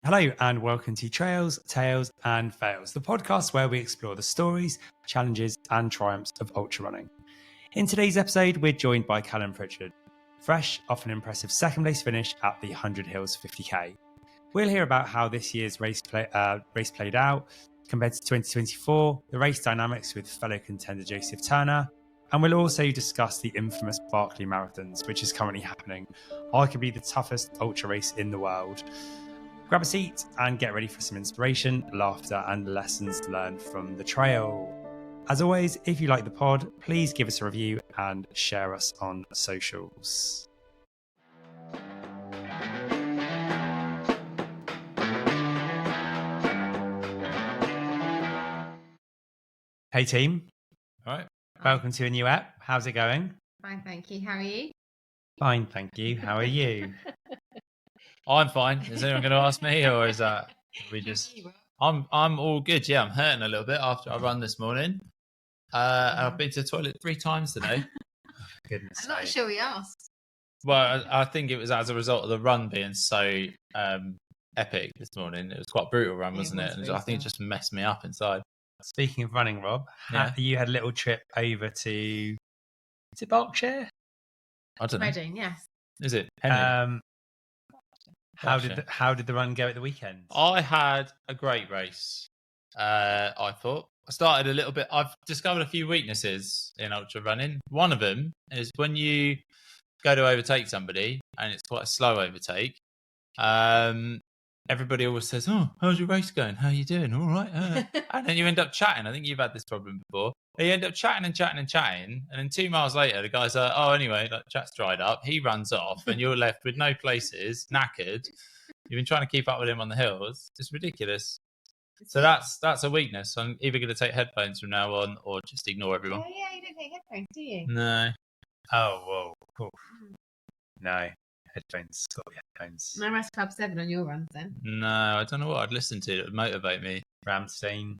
Hello and welcome to Trails, Tales and Fails, the podcast where we explore the stories, challenges and triumphs of ultra running. In today's episode, we're joined by Kallum Pritchard, fresh off an impressive second place finish at the 100 Hills 50k. We'll hear about how this year's race played out compared to 2024, the race dynamics with fellow contender Joseph Turner, and we'll also discuss the infamous Barkley Marathons, which is currently happening, arguably the toughest ultra race in the world. Grab a seat and get ready for some inspiration, laughter, and lessons learned from the trail. As always, if you like the pod, please give us a review and share us on socials. Hey team. All right. Welcome to a new app. How's it going? Fine, thank you. How are you? Fine, thank you. How are you? I'm fine. Is anyone going to ask me, or is that we just? I'm all good. Yeah, I'm hurting a little bit after I run this morning. I've been to the toilet 3 times today. Goodness I'm not sake. sure we asked. Well, I think it was as a result of the run being so epic this morning. It was quite a brutal run, wasn't it? And I think it just messed me up inside. Speaking of running, Rob, Yeah. you had a little trip over to, is it Berkshire? I don't know. Reading, yes. Is it? Henley? How Berkshire. did the run go at the weekend? I had a great race. I thought I started a little bit. I've discovered a few weaknesses in ultra running. One of them is when you go to overtake somebody and it's quite a slow overtake. Everybody always says, "Oh, how's your race going? How are you doing? All right." And then you end up chatting. I think you've had this problem before. You end up chatting, and then 2 miles later, the guy's like, "Oh, anyway, that chat's dried up." He runs off, and you're left with no places, knackered. You've been trying to keep up with him on the hills. It's ridiculous. So that's a weakness. I'm either going to take headphones from now on, or just ignore everyone. Oh, yeah, you don't take headphones, do you? No. Oh, whoa. Cool. No. Headphones. Got the headphones. No rest Club 7 on your runs then. No, I don't know what I'd listen to that would motivate me. Ramstein.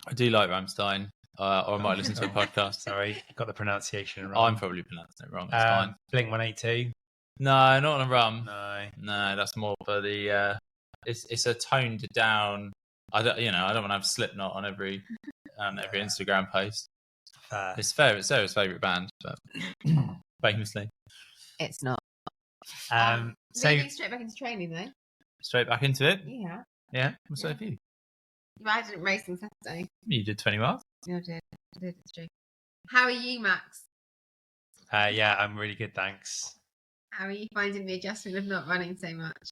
I do like Rammstein, or I might listen to a podcast. Sorry, got the pronunciation wrong. I'm probably pronouncing it wrong. It's fine. Blink 182. No, not on a rum. No. That's more for the. It's a toned down. I don't want to have Slipknot on every Instagram post. Fair. It's Sarah's favourite band, but famously. It's not. So Moving straight back into training though. Straight back into it. Yeah. Yeah. So have you. But I didn't race on Saturday. You did 20 miles. Yeah, I did. It's true. How are you, Max? yeah, I'm really good, thanks. How are you finding the adjustment of not running so much?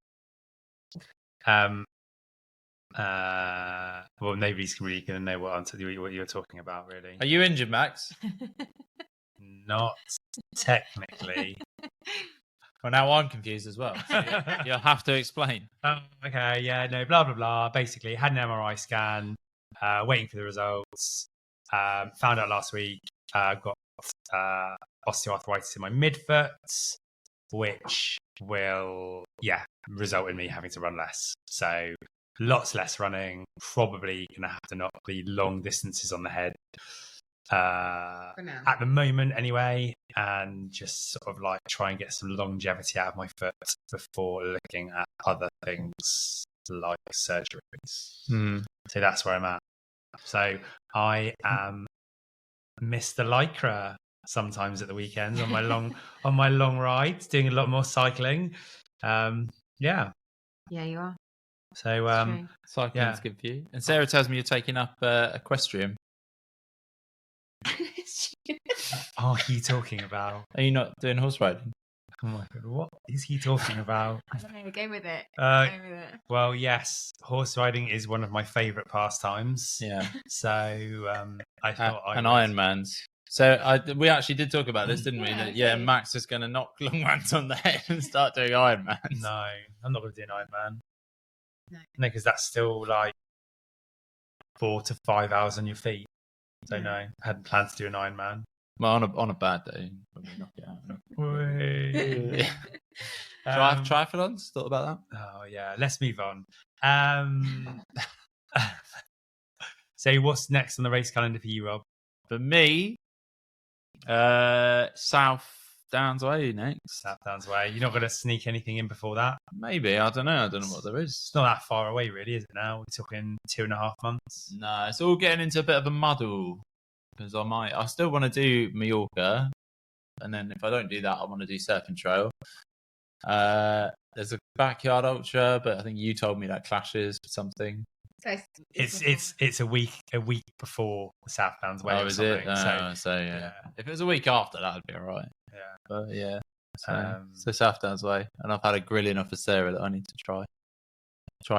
Well, nobody's really going to know what you're talking about, really. Are you injured, Max? Not technically. Well, now I'm confused as well. So you'll have to explain. Okay, yeah, no, blah, blah, blah. Basically, had an MRI scan, waiting for the results. Found out last week, got osteoarthritis in my midfoot, which will, result in me having to run less. So lots less running, probably going to have to knock the long distances on the head. At the moment anyway, and just sort of like try and get some longevity out of my foot before looking at other things like surgeries. So that's where I'm at. So I am Mr. Lycra sometimes at the weekends on my long rides, doing a lot more cycling. Yeah, you are. So Cycling's good for you. And Sarah tells me you're taking up equestrian. What are you talking about? Are you not doing horse riding? Oh my god, what is he talking about? I don't know, go with it. Well, yes, horse riding is one of my favourite pastimes. Yeah. So I thought and Ironmans. So we actually did talk about this, didn't we? Yeah, Max is going to knock long runs on the head and start doing Ironmans. No, I'm not going to do an Ironman. No, because that's still like 4 to 5 hours on your feet. So no, I hadn't planned to do an Ironman. Well, on a bad day, probably knock it out. Triathlons? Thought about that? Oh yeah, let's move on. So what's next on the race calendar for you, Rob? For me, South Downs Way next. South Downs Way. You're not going to sneak anything in before that? Maybe. I don't know. I don't know what there is. It's not that far away, really, is it now? We're talking 2.5 months. No, it's all getting into a bit of a muddle because I still want to do Mallorca, and then if I don't do that, I want to do Surfing Trail. There's a backyard ultra, but I think you told me that clashes with something. It's a week before the South Downs Way. Oh, is it? So yeah. Yeah. If it was a week after, that'd be all right. Yeah. But yeah. So South Downs Way, and I've had a grilling off of Sarah that I need to try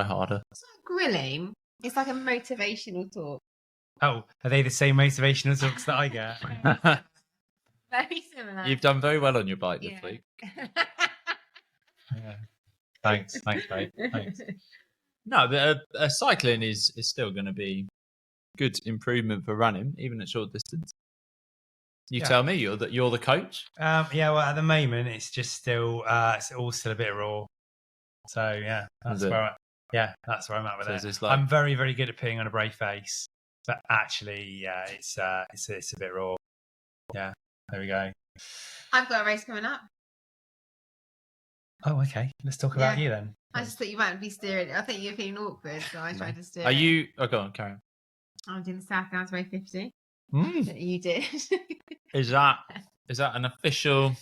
harder. It's not grilling. It's like a motivational talk. Oh, are they the same motivational talks that I get? Very similar. You've done very well on your bike this Yeah. week. Yeah. Thanks, babe. Thanks. No, but cycling is still going to be good improvement for running, even at short distance. You tell me, you're the coach. Yeah, well, at the moment it's just still it's all still a bit raw. So yeah, that's where I'm at with it. I'm very, very good at putting on a brave face, but actually, yeah, it's a bit raw. Yeah, there we go. I've got a race coming up. Oh, okay. Let's talk about you then. I just thought you might be steering. I think you're feeling awkward, so I tried to steer. Are you? Oh, go on, Karen. I'm doing the South Downs Way 50. Mm. That you did. Is that an official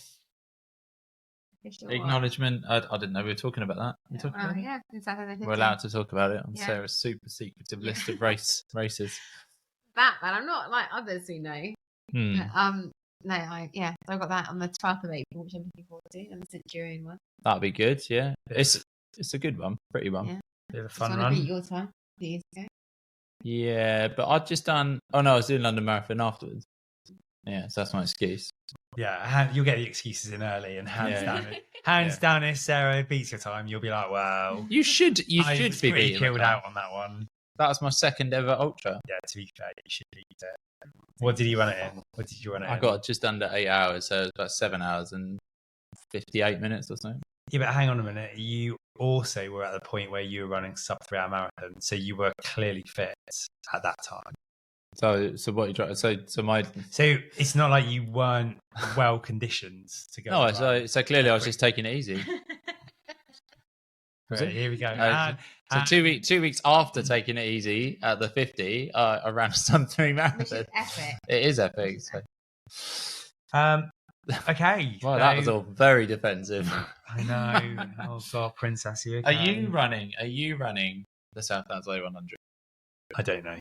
What? acknowledgement? I didn't know we were talking about that. Yeah, in South Downs Way 50. We're allowed to talk about it on Sarah's super secretive list of races. That I'm not like others who know. But, no, I got that on the 12th of April, which I'm looking forward to, and the Centurion one. That'd be good, yeah. It's a good one, pretty one. Yeah. Bit of a fun run. run. Beat your time 2 years ago. Yeah, but I'd just done. Oh no, I was doing London Marathon afterwards. Yeah, so that's my excuse. Yeah, you'll get the excuses in early, and hands down. If Sarah beats your time, you'll be like, "Wow, you should be pretty killed out on that one." That was my second ever ultra. Yeah, to be fair, you should beat it. What did you run it in? What did you run it in? I got just under 8 hours, so it was about 7 hours and 58 minutes or something. Yeah, but hang on a minute. You also were at the point where you were running sub 3 hour marathon, so you were clearly fit at that time. So what you try? So it's not like you weren't well conditioned to go. No, so clearly I was just taking it easy. Right, here we go. So 2 weeks after taking it easy at the 50, I ran a sub 3 marathon. Which is epic. It is epic. So. Okay. Well, that was all very defensive. I know. Oh God, princess, you okay? Are you running the South Downs Way 100? I don't know.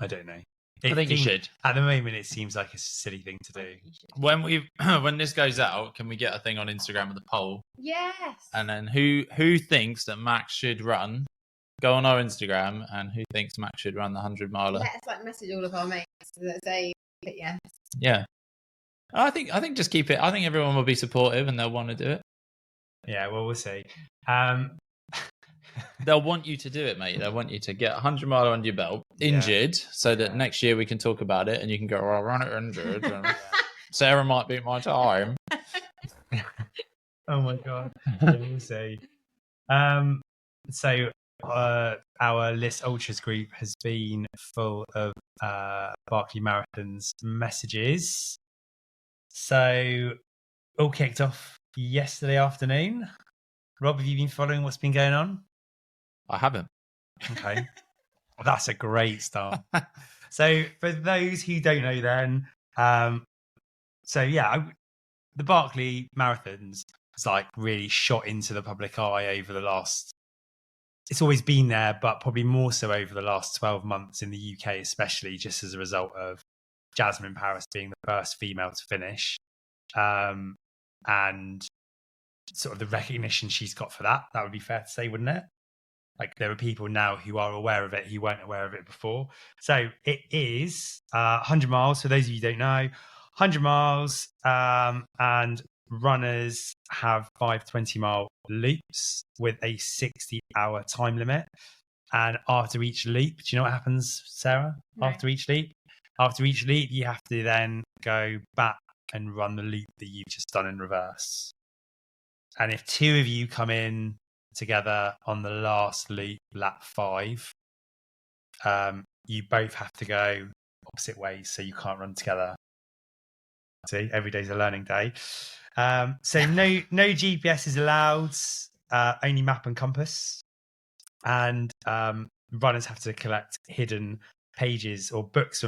I think you should. At the moment, it seems like a silly thing to do. When this goes out, can we get a thing on Instagram with a poll? Yes. And then who thinks that Max should run? Go on our Instagram, and who thinks Max should run the 100-miler? Let's message all of our mates that say yes. Yeah. I think just keep it. I think everyone will be supportive and they'll want to do it. Yeah, well, we'll see. They'll want you to do it, mate. They'll want you to get 100-miler under your belt, injured, so that next year we can talk about it and you can go, I'll run it injured. And Sarah might beat my time. Oh, my God. We'll see. So our List Ultras group has been full of Barkley Marathons messages. So all kicked off yesterday afternoon. Rob, have you been following what's been going on? I haven't. Okay. Well, that's a great start. So for those who don't know then, the Barkley Marathons has like really shot into the public eye over the last, it's always been there, but probably more so over the last 12 months in the UK, especially just as a result of Jasmine Paris being the first female to finish. And sort of the recognition she's got for that would be fair to say, wouldn't it? Like there are people now who are aware of it who weren't aware of it before. So it is 100 miles. For those of you who don't know, 100 miles, and runners have 5 20-mile loops with a 60-hour time limit. And after each leap, do you know what happens, Sarah? No. After each leap, you have to then go back and run the loop that you've just done in reverse. And if 2 of you come in together on the last loop, lap 5, you both have to go opposite ways, so you can't run together. See, every day's a learning day. So no GPS is allowed, only map and compass. And runners have to collect hidden pages or pages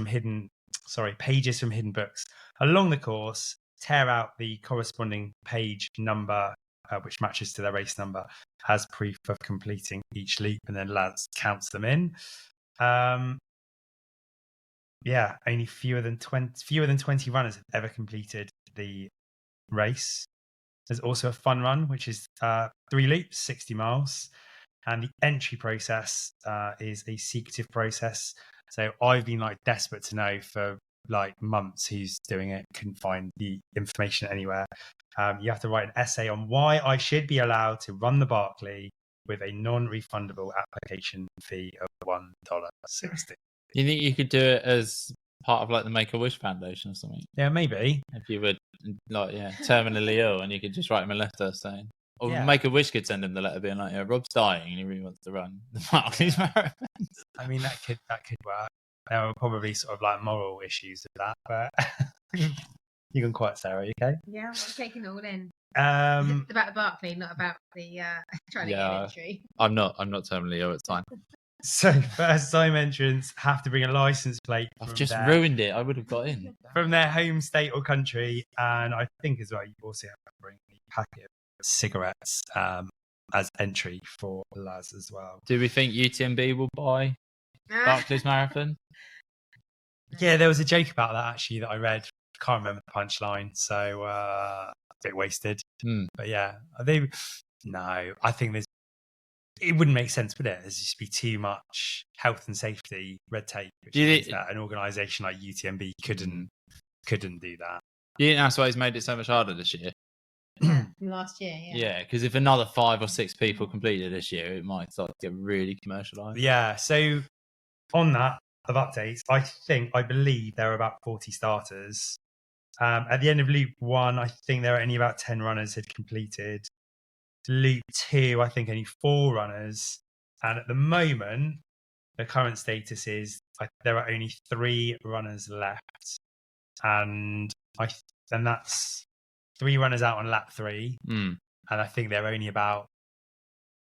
from hidden books along the course, tear out the corresponding page number, which matches to their race number, as proof of completing each leap, and then lads counts them in. Only fewer than 20 runners have ever completed the race. There's also a fun run, which is 3 leaps, 60 miles. And the entry process is a secretive process. So I've been desperate to know for months who's doing it. Couldn't find the information anywhere. You have to write an essay on why I should be allowed to run the Barkley with a non-refundable application fee of $1.60. You think you could do it as part of the Make-A-Wish Foundation or something? Yeah, maybe. If you were terminally ill, and you could just write him a letter saying, or Make-A-Wish could send him the letter being Rob's dying and he really wants to run the Barkley Marathons. I mean, that could work. There are probably sort of moral issues with that, but you can quiet Sarah, you okay? Yeah, I'm taking it all in. It's about the Barkley, not about the trying to get an entry. I'm not terminally ill, it's fine. So first time entrants have to bring a license plate. I've just ruined it. I would have got in. From their home state or country. And I think as well, you also have to bring a packet of cigarettes as entry for lads as well. Do we think UTMB will buy Barkley's Marathon? Yeah, there was a joke about that actually that I read. Can't remember the punchline. So a bit wasted. But yeah, I think it wouldn't make sense, would it? There's just be too much health and safety red tape, which means that an organisation like UTMB couldn't do that. You think that's why he's made it so much harder this year? Last year, Yeah, because if another 5 or 6 people completed this year, it might start to get really commercialised. Yeah, so on that of updates, I believe there are about 40 starters. At the end of Loop 1, I think there are only about 10 runners had completed. Loop 2, I think only 4 runners. And at the moment, the current status is there are only 3 runners left. And that's 3 runners out on lap 3. And I think they're only about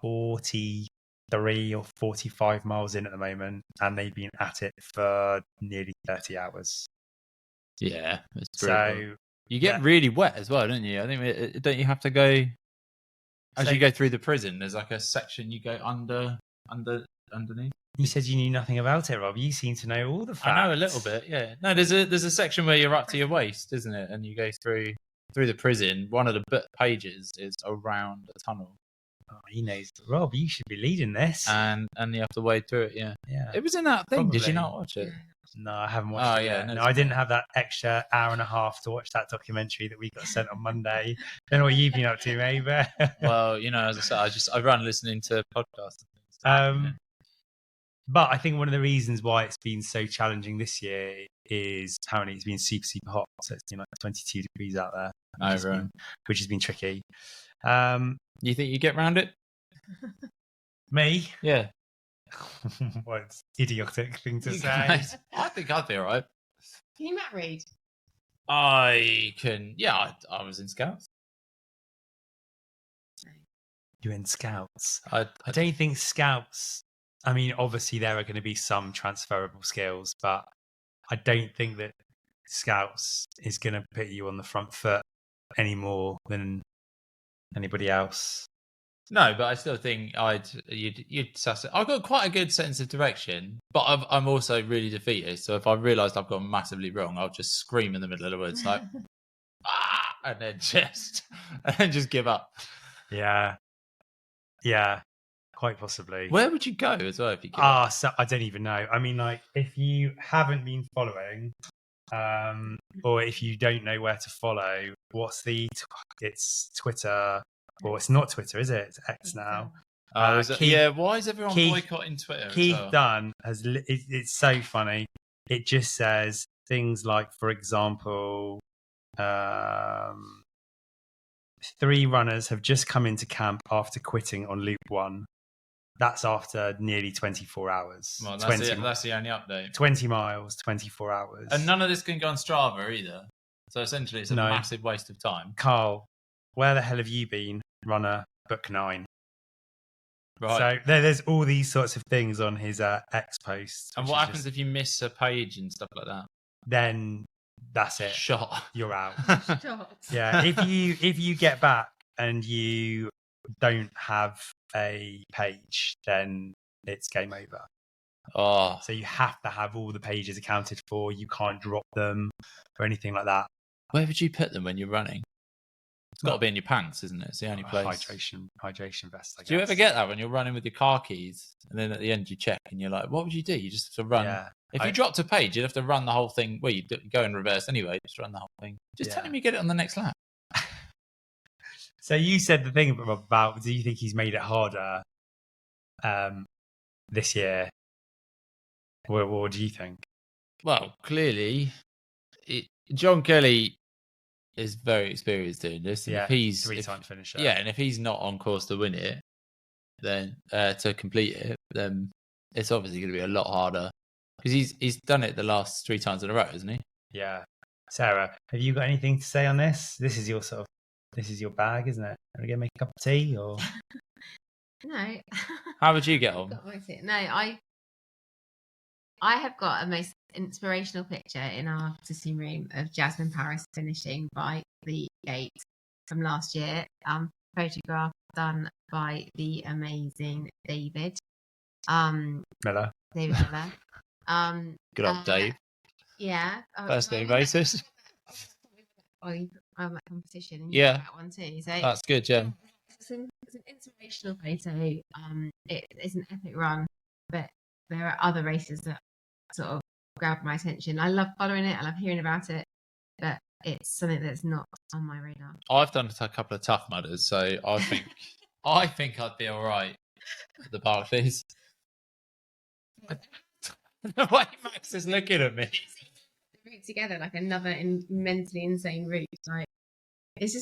43 or 45 miles in at the moment. And they've been at it for nearly 30 hours. Yeah, it's brutal. So you get really wet as well, don't you? I think, don't you have to go... As you go through the prison, there's a section you go underneath. You said you knew nothing about it, Rob. You seem to know all the facts. I know a little bit, yeah. No, there's a section where you're up to your waist, isn't it? And you go through the prison. One of the pages is around a tunnel. Oh, he knows. Rob, you should be leading this. And you have to wade through it, yeah. It was in that thing. Probably. Did you not watch it? No, I haven't watched it yet. No, I didn't have that extra hour and a half to watch that documentary that we got sent on Monday. Don't know what you've been up to, mate. Well, as I said, I run listening to podcasts. But I think one of the reasons why it's been so challenging this year is apparently it's been super, super hot. So it's been 22 degrees out there, which has been tricky. You think you get around it? Me? Yeah. What an idiotic thing to say. I think I'd be all right. Can you Matt read? I can. Yeah, I was in Scouts. You're in Scouts. I don't think Scouts. I mean, obviously there are going to be some transferable skills, but I don't think that Scouts is going to put you on the front foot any more than anybody else. No, but I still think you'd suss it. I've got quite a good sense of direction, but I'm also really defeated. So if I realised I've gone massively wrong, I'll just scream in the middle of the woods and then just give up. Yeah, quite possibly. Where would you go as well if you give up? So I don't even know. I mean, if you haven't been following, or if you don't know where to follow, it's Twitter. Well, it's not Twitter, is it? It's X now. Why is everyone boycotting Twitter? Keith Dunn it's so funny. It just says things like, for example, 3 runners have just come into camp after quitting on Loop 1. That's after nearly 24 hours. Well, that's the only update. 20 miles, 24 hours. And none of this can go on Strava either. So essentially, it's a No. massive waste of time. Carl, where the hell have you been, runner book 9? Right. So there's all these sorts of things on his X posts. And what happens if you miss a page and stuff like that? Then that's it. Shot. You're out. Shot. Yeah. If you get back and you don't have a page, then it's game over. Oh. So you have to have all the pages accounted for. You can't drop them or anything like that. Where would you put them when you're running? It's got to be in your pants, isn't it? It's the only place. Hydration vest, I guess. Do you ever get that when you're running with your car keys and then at the end you check and you're like, what would you do? You just have to run. Yeah. If you dropped a page, you'd have to run the whole thing. Well, you go in reverse anyway. Just run the whole thing. Just tell him you get it on the next lap. So you said the thing about, do you think he's made it harder this year? What do you think? Well, clearly, John Kelly is very experienced doing this. Yeah, if he's 3-time finisher. Yeah, and if he's not on course to win it, then to complete it, then it's obviously going to be a lot harder because he's done it the last 3 times in a row, hasn't he? Yeah. Sarah, have you got anything to say on this? This is your bag, isn't it? Are we going to make a cup of tea or? No. How would you get on? No, I have got a most inspirational picture in our sitting room of Jasmine Paris finishing by the gate from last year. Photograph done by the amazing David Miller. David Miller. Good old Dave. Yeah. First name basis. I'm at competition. And yeah. That one too. So that's good, yeah. It's an inspirational photo. It's an epic run, but there are other races that sort of grab my attention. I love following it. I love hearing about it, but it's something that's not on my radar. I've done a couple of tough mudders, so I think I'd be all right at the Barclays. The way Max is looking at me. Route together like another mentally insane route. Like it's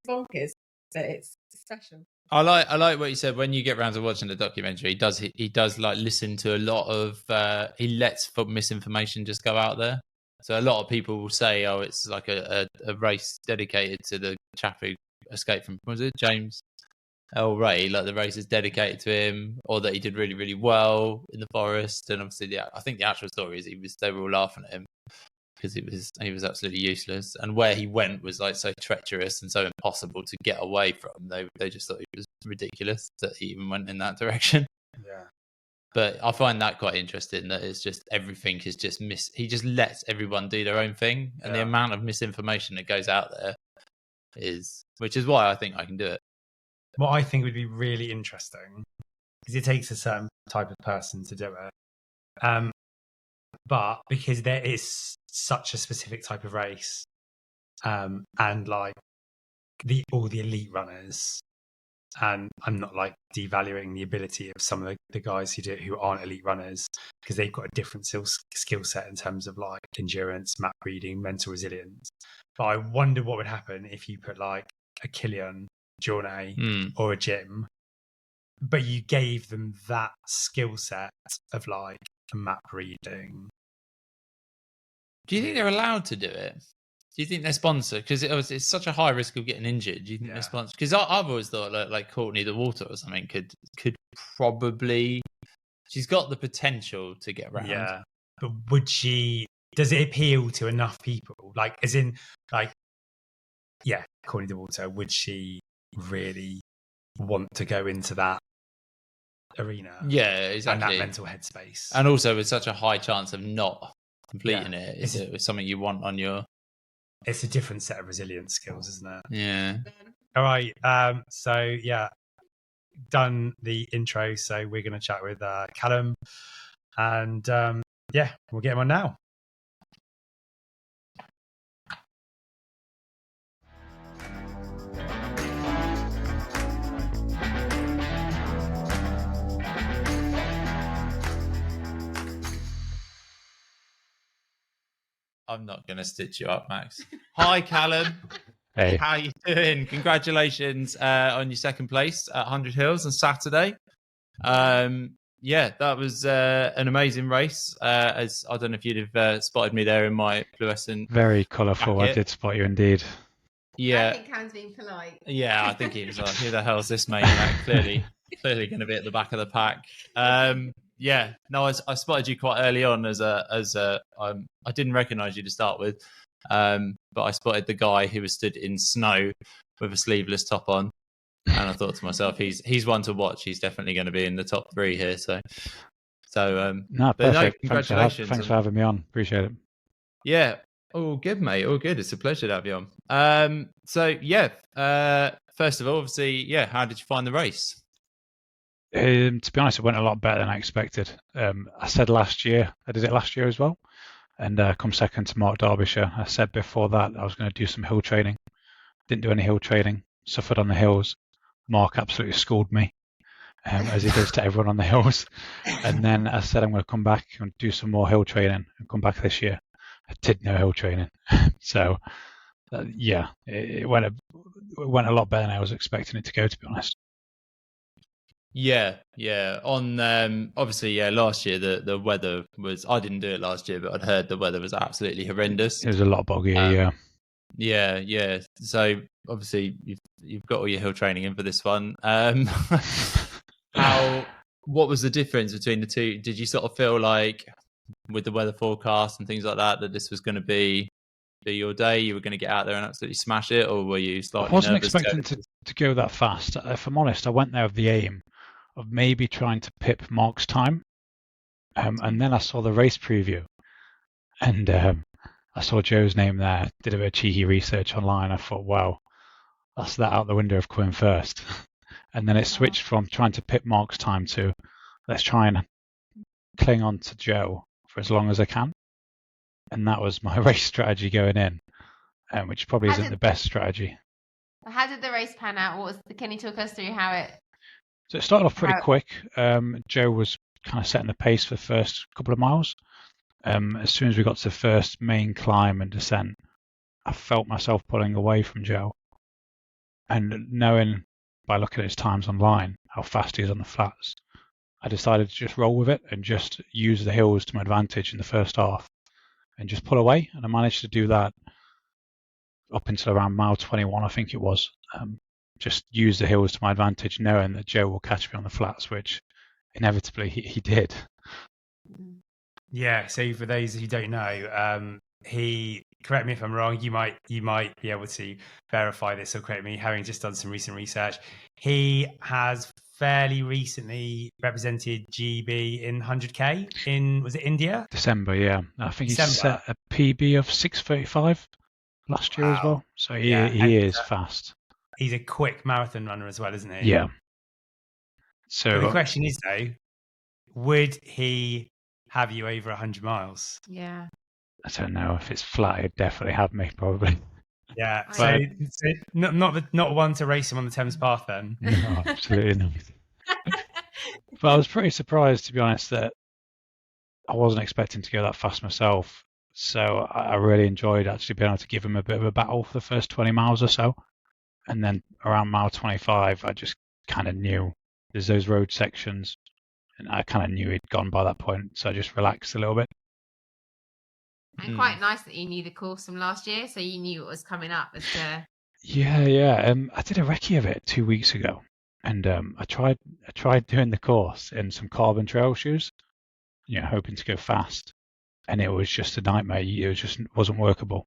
bonkers, but it's special. I like what you said when you get around to watching the documentary. He does like listen to a lot of he lets misinformation just go out there. So a lot of people will say, oh, it's like a race dedicated to the chap who escaped from, was it James L. Ray? Like the race is dedicated to him, or that he did really, really well in the forest. And obviously, I think the actual story is they were all laughing at him because he was absolutely useless. And where he went was like so treacherous and so impossible to get away from. They just thought he was ridiculous that he even went in that direction. Yeah. But I find that quite interesting that it's just everything is just he just lets everyone do their own thing. And the amount of misinformation that goes out there which is why I think I can do it. What I think would be really interesting, because it takes a certain type of person to do it. But because there is such a specific type of race, and like all the elite runners, and I'm not like devaluing the ability of some of the guys who do it who aren't elite runners, because they've got a different skill set in terms of like endurance, map reading, mental resilience. But I wonder what would happen if you put like a Kilian Jornet or a Jim, but you gave them that skill set of like map reading. Do you think they're allowed to do it? Do you think they're sponsored? Because it's such a high risk of getting injured. Do you think they're sponsored? Because I've always thought like Courtney the Water or something could probably. She's got the potential to get around. Yeah, but would she? Does it appeal to enough people? Like, as in, like, yeah, Courtney the Water. Would she really want to go into that arena? Yeah, exactly. And that mental headspace, and also with such a high chance of not completing it. Is it something you want on your? It's a different set of resilience skills, isn't it? Yeah. All right. So yeah, done the intro. So we're going to chat with Kallum, and yeah, we'll get him on now. I'm not going to stitch you up, Max. Hi, Kallum. Hey. How you doing? Congratulations on your second place at 100 Hills on Saturday. yeah, that was an amazing race. As I don't know if you'd have spotted me there in my fluorescent. Very colourful. I did spot you indeed. Yeah. I think Cam's being polite. Yeah, I think he was like, who the hell is this maniac? Clearly going to be at the back of the pack. Yeah, no, I spotted you quite early on I didn't recognise you to start with, but I spotted the guy who was stood in snow with a sleeveless top on, and I thought to myself, he's one to watch. He's definitely going to be in the top 3 here. So no, perfect. Congratulations. Thanks for having me on. Appreciate it. Yeah. All good, mate. All good. It's a pleasure to have you on. First of all, obviously, how did you find the race? To be honest, it went a lot better than I expected. I said last year, I did it last year as well, and come second to Mark Derbyshire. I said before that I was going to do some hill training. Didn't do any hill training. Suffered on the hills. Mark absolutely schooled me, as he does to everyone on the hills. And then I said I'm going to come back and do some more hill training and come back this year. I did no hill training, so it went a lot better than I was expecting it to go. To be honest. Yeah. On obviously, last year the weather was. I didn't do it last year, but I'd heard the weather was absolutely horrendous. It was a lot boggier. Yeah. So obviously you've got all your hill training in for this one. What was the difference between the two? Did you sort of feel like, with the weather forecast and things like that this was going to be your day? You were going to get out there and absolutely smash it, or were you slightly nervous? I wasn't expecting to go that fast. If I'm honest, I went there with the aim of maybe trying to pip Mark's time, and then I saw the race preview, and I saw Joe's name there. Did a bit of cheeky research online. I thought, wow, that's that out the window of coming first. And then it switched from trying to pip Mark's time to let's try and cling on to Joe for as long as I can. And that was my race strategy going in, which probably isn't the best strategy. How did the race pan out? Can you talk us through how it... So it started off pretty quick. Joe was kind of setting the pace for the first couple of miles. As soon as we got to the first main climb and descent, I felt myself pulling away from Joe. And knowing by looking at his times online how fast he is on the flats, I decided to just roll with it and just use the hills to my advantage in the first half and just pull away. And I managed to do that up until around mile 21, I think it was. Just use the hills to my advantage, knowing that Joe will catch me on the flats, which inevitably he did. Yeah, so for those who don't know, he, correct me if I'm wrong, you might be able to verify this or correct me, having just done some recent research. He has fairly recently represented GB in 100k in, was it India? December, yeah. I think he set a PB of 6:35 last year as well. So he is fast. He's a quick marathon runner as well, isn't he? Yeah. So but the question is though, would he have you over 100 miles? Yeah. I don't know. If it's flat, he'd definitely have me, probably. Yeah. So not one to race him on the Thames Path then? No, absolutely not. But I was pretty surprised, to be honest, that I wasn't expecting to go that fast myself. So I really enjoyed actually being able to give him a bit of a battle for the first 20 miles or so. And then around mile 25, I just kind of knew there's those road sections. And I kind of knew he'd gone by that point. So I just relaxed a little bit. And quite nice that you knew the course from last year, so you knew what was coming up. Yeah. I did a recce of it 2 weeks ago, and I tried doing the course in some carbon trail shoes, hoping to go fast, and it was just a nightmare. It just wasn't workable.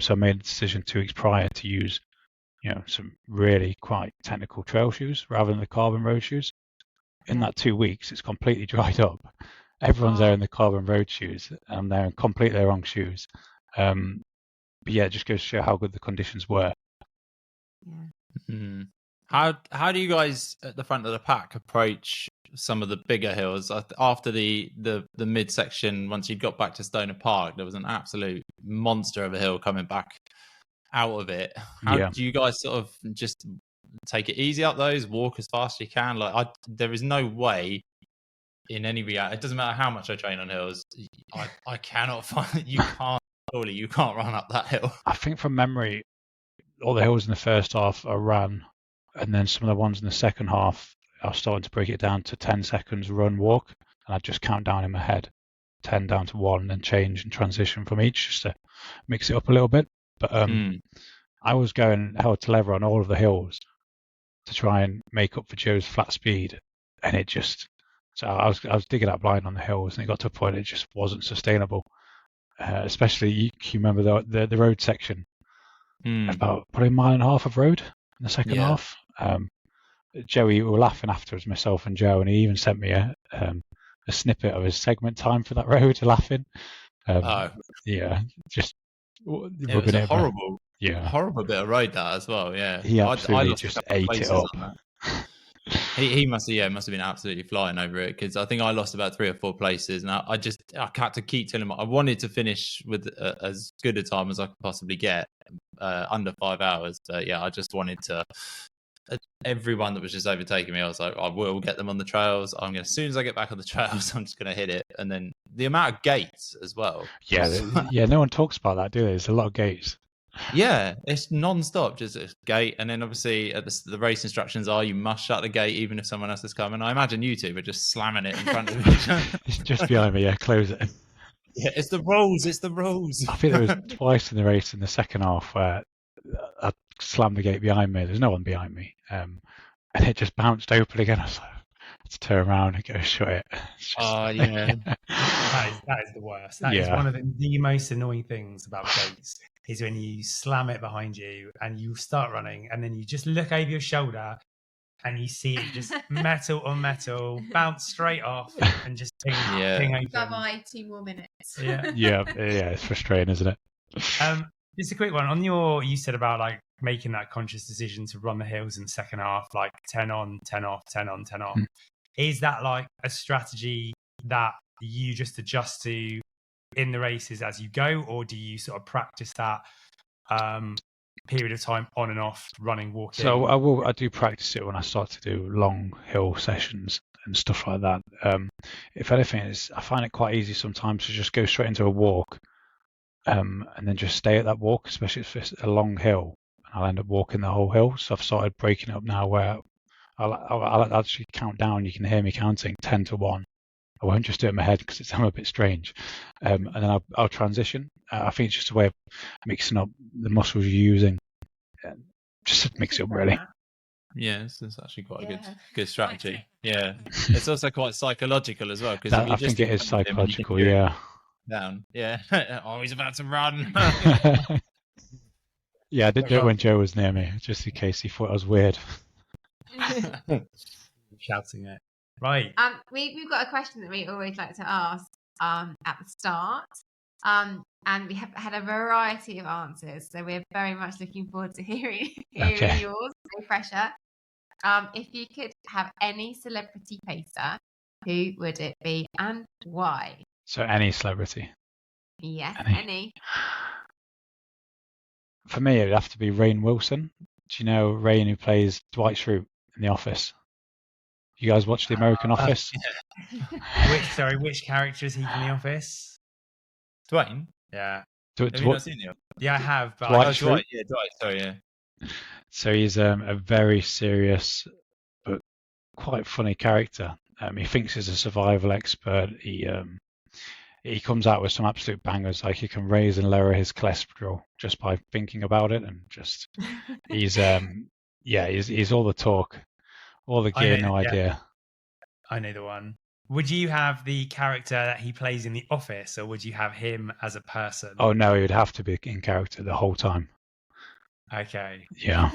So I made a decision 2 weeks prior to use, some really quite technical trail shoes rather than the carbon road shoes. In that 2 weeks, it's completely dried up. Everyone's there in the carbon road shoes, and I'm there in completely the wrong shoes. But yeah, it just goes to show how good the conditions were. Yeah. Mm. How do you guys at the front of the pack approach some of the bigger hills? After the midsection, once you got back to Stoner Park, there was an absolute monster of a hill coming back out of it. How do you guys sort of just take it easy up those, walk as fast as you can? There is no way in any reality, it doesn't matter how much I train on hills, I cannot find you can't run up that hill. I think from memory, all the hills in the first half I ran, and then some of the ones in the second half I was starting to break it down to 10 seconds run, walk, and I'd just count down in my head, 10 down to 1, and then change and transition from each just to mix it up a little bit. But I was going hell to leather on all of the hills to try and make up for Joe's flat speed, and it just. So I was digging out blind on the hills, and it got to a point it just wasn't sustainable. Especially you remember the road section, about probably a mile and a half of road in the second half. Joey, we were laughing afterwards, myself and Joe, and he even sent me a snippet of his segment time for that road, laughing. Yeah, just it was a horrible bit of road that as well. Yeah, he absolutely just ate it up. He must have been absolutely flying over it, because I think I lost about 3 or 4 places, and I had to keep telling him I wanted to finish with as good a time as I could possibly get, under 5 hours. But yeah, I just wanted to. Everyone that was just overtaking me, I was like, I will get them on the trails. As soon as I get back on the trails, I'm just going to hit it. And then the amount of gates as well. Yeah, no one talks about that, do they? There's a lot of gates. Yeah, it's non-stop, just a gate. And then obviously the race instructions are you must shut the gate even if someone else is coming. I imagine you two were just slamming it in front of each other. It's just behind me, close it. Yeah, it's the rules. I think there was twice in the race in the second half where I slammed the gate behind me. There's no one behind me. And it just bounced open again. I was like, let's turn around and go shut it. Yeah. That is the worst. That is one of the most annoying things about gates, is when you slam it behind you and you start running, and then you just look over your shoulder and you see it just metal on metal, bounce straight off and just ping open. Bye-bye, 2 more minutes. Yeah, it's frustrating, isn't it? Just a quick one. You said about like making that conscious decision to run the hills in the second half, like 10 on, 10 off, 10 on, 10 off. Is that like a strategy that you just adjust to in the races as you go, or do you sort of practice that period of time on and off, running, walking? So I do practice it when I start to do long hill sessions and stuff like that. If anything, I find it quite easy sometimes to just go straight into a walk. And then just stay at that walk, especially if it's a long hill, and I'll end up walking the whole hill. So I've started breaking it up now where I'll actually count down. You can hear me counting 10 to 1. I won't just do it in my head because it's a bit strange. And then I'll transition. I think it's just a way of mixing up the muscles you're using. Just to mix it up, really. Yeah, it's actually quite a good strategy. Yeah, it's also quite psychological as well. Because I think it is psychological, yeah. Down, yeah. He's about to run. Yeah, I did do it when Joe was near me, just in case he thought I was weird. Shouting it. Right. We've got a question that we always like to ask at the start. And we have had a variety of answers, so we're very much looking forward to hearing yours. No pressure. If you could have any celebrity pacer, who would it be and why? So any celebrity? Yes, any. For me, it would have to be Rainn Wilson. Do you know Rainn, who plays Dwight Schrute in The Office? You guys watch The American Office? Yeah. Which character is he from The Office? Dwayne? Yeah. Have you not seen The Office? Yeah, I have. But Dwight. Yeah, Dwight. Sorry, yeah. So he's a very serious but quite funny character. He thinks he's a survival expert. He comes out with some absolute bangers, like he can raise and lower his cholesterol just by thinking about it, and just he's all the talk, all the gear, no idea. I know the one. Would you have the character that he plays in The Office, or would you have him as a person? Oh no, he would have to be in character the whole time. Okay. Yeah.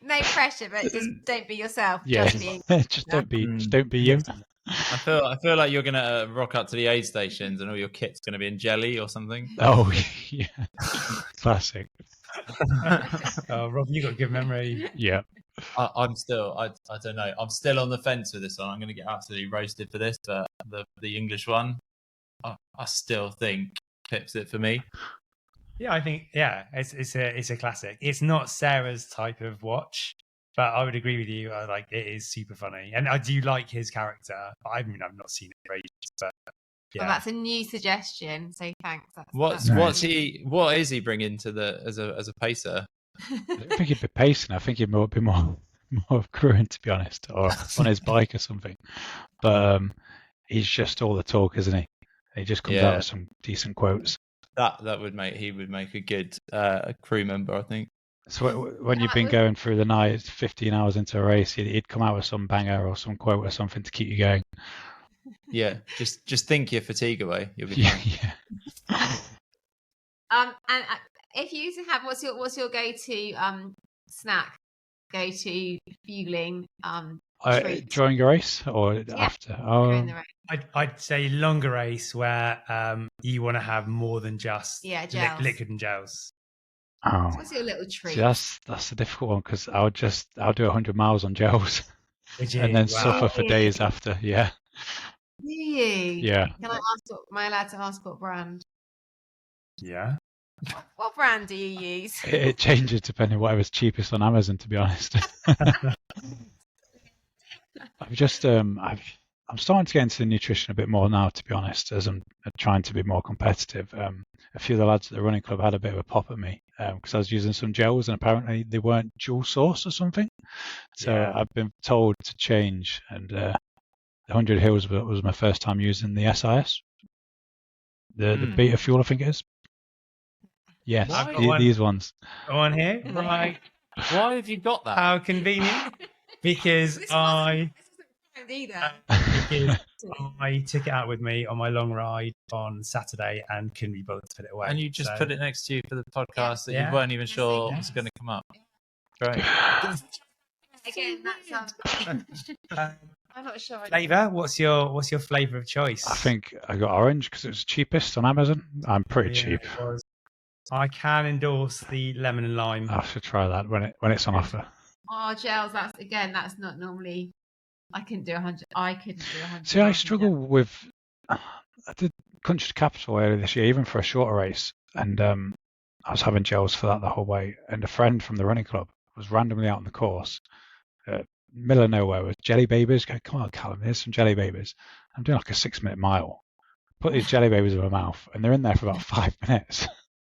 No pressure, but just don't be yourself. Yeah. Just don't be you. I feel like you're gonna rock up to the aid stations and all your kit's gonna be in jelly or something. Oh yeah, classic. Oh, Rob, you got a good memory. Yeah. I'm still, I don't know. I'm still on the fence with this one. I'm gonna get absolutely roasted for this, but the English one, I still think pips it for me. Yeah, I think it's a classic. It's not Sarah's type of watch, but I would agree with you. Like, it is super funny, and I do like his character. I mean, I've not seen it for ages, but yeah. Well, that's a new suggestion, so thanks. What is he bringing to the as a pacer? I don't think he'd be pacing. I think he'd be more more of crewing, to be honest, or on his bike or something. But he's just all the talk, isn't he? He just comes out with some decent quotes. He would make a good crew member, I think. So when you've been going through the night, 15 hours into a race, he'd come out with some banger or some quote or something to keep you going. Yeah, just think your fatigue away. You'll be Yeah, fine. yeah. And if you have, what's your go-to snack? Go-to fueling treat during a race or after? during the race? I'd say longer race where you want to have more than just liquid and gels. Oh, What's your little treat? see, that's a difficult one because I'll do 100 miles on gels and then suffer for days after. Yeah. Do you? Yeah. Can I ask? Am I allowed to ask what brand? Yeah. What brand do you use? It changes depending on whatever's cheapest on Amazon, to be honest. I'm starting to get into nutrition a bit more now, to be honest, as I'm trying to be more competitive. A few of the lads at the running club had a bit of a pop at me because I was using some gels and apparently they weren't dual source or something. So I've been told to change, and the 100 Hills was my first time using the SIS, the Beta Fuel, I think it is. Yes, these ones. Go on here. Right. Why have you got that? How convenient. Because I took it out with me on my long ride on Saturday and couldn't be bothered to put it away. And you just put it next to you for the podcast that you weren't even sure was going to come up. Great. Again, that's I'm not sure. Flavour? What's your flavour of choice? I think I got orange because it was cheapest on Amazon. I'm pretty cheap. I can endorse the lemon and lime. I should try that when it's on offer. Oh, gels. That's not normally. I couldn't do 100. See, I struggle with. I did Country to Capital earlier this year, even for a shorter race, and I was having gels for that the whole way. And a friend from the running club was randomly out on the course, middle of nowhere, with jelly babies. Go, come on, Kallum, here's some jelly babies. I'm doing like a 6-minute mile. Put these jelly babies in my mouth, and they're in there for about 5 minutes.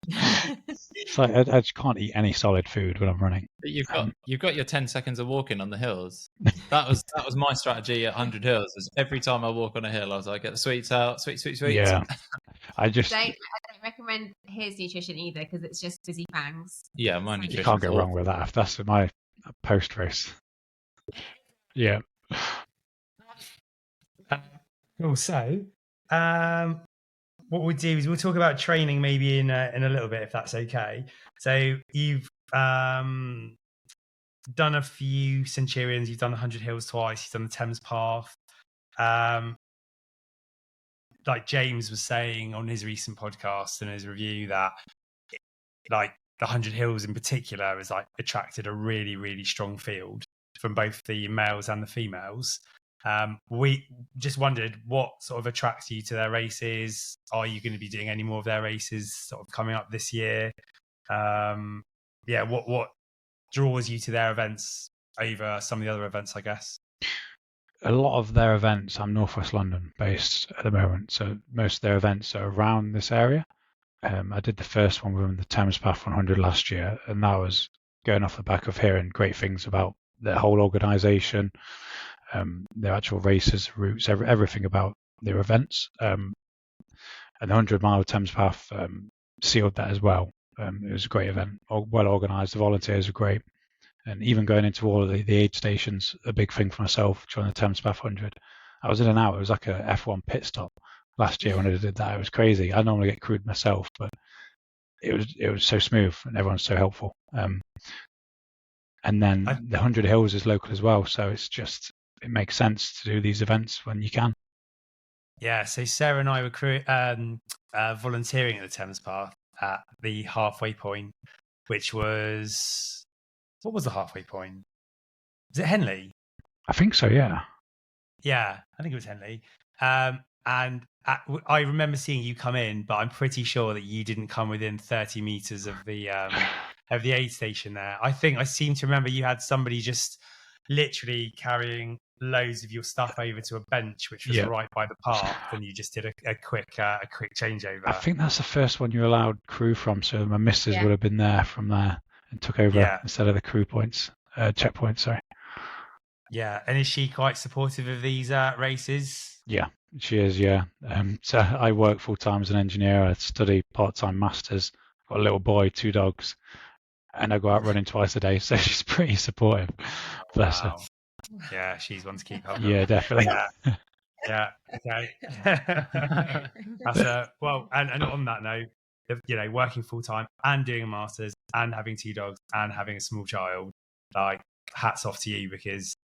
It's like I just can't eat any solid food when I'm running. But you've got your 10 seconds of walking on the hills. That was my strategy at 100 Hills. Is every time I walk on a hill, I was like, get the sweets out, sweets. Yeah, I don't recommend his nutrition either because it's just busy fangs. Yeah, my nutrition. You can't go wrong with that. If that's my post race. Yeah. Also, what we'll do is we'll talk about training maybe in a little bit, if that's okay. So you've done a few Centurions, you've done 100 Hills twice, you've done the Thames Path. Like James was saying on his recent podcast and his review that like the 100 Hills in particular has like attracted a really, really strong field from both the males and the females. We just wondered what sort of attracts you to their races. Are you going to be doing any more of their races sort of coming up this year? What draws you to their events over some of the other events, I guess? A lot of their events, I'm Northwest London based at the moment, so most of their events are around this area. I did the first one with them, the Thames Path 100 last year, and that was going off the back of hearing great things about their whole organisation, their actual races, routes, everything about their events. And the 100-mile Thames Path sealed that as well. It was a great event, well organised. The volunteers were great. And even going into all of the aid stations, a big thing for myself during the Thames Path 100. I was in and out. It was like a F1 pit stop last year when I did that. It was crazy. I normally get crewed myself, but it was so smooth and everyone's so helpful. And then the 100 Hills is local as well, so it makes sense to do these events when you can. Yeah, so Sarah and I were volunteering at the Thames Path at the halfway point, which was... What was the halfway point? Was it Henley? I think so, yeah. Yeah, I think it was Henley. I remember seeing you come in, but I'm pretty sure that you didn't come within 30 meters of the aid station there. I think I seem to remember you had somebody just literally carrying loads of your stuff over to a bench, which was right by the path, and you just did a quick changeover. I think that's the first one you allowed crew from, so my missus would have been there from there and took over instead of the crew points, checkpoints. Sorry. Yeah, and is she quite supportive of these races? Yeah, she is. Yeah. So I work full time as an engineer. I study part-time masters. Got a little boy, 2 dogs, and I go out running twice a day. So she's pretty supportive. Bless her. Wow. Yeah, she's one to keep hold of. Yeah, definitely. Yeah. Okay. That's well, and on that note, working full time and doing a master's and having 2 dogs and having a small child, like, hats off to you, because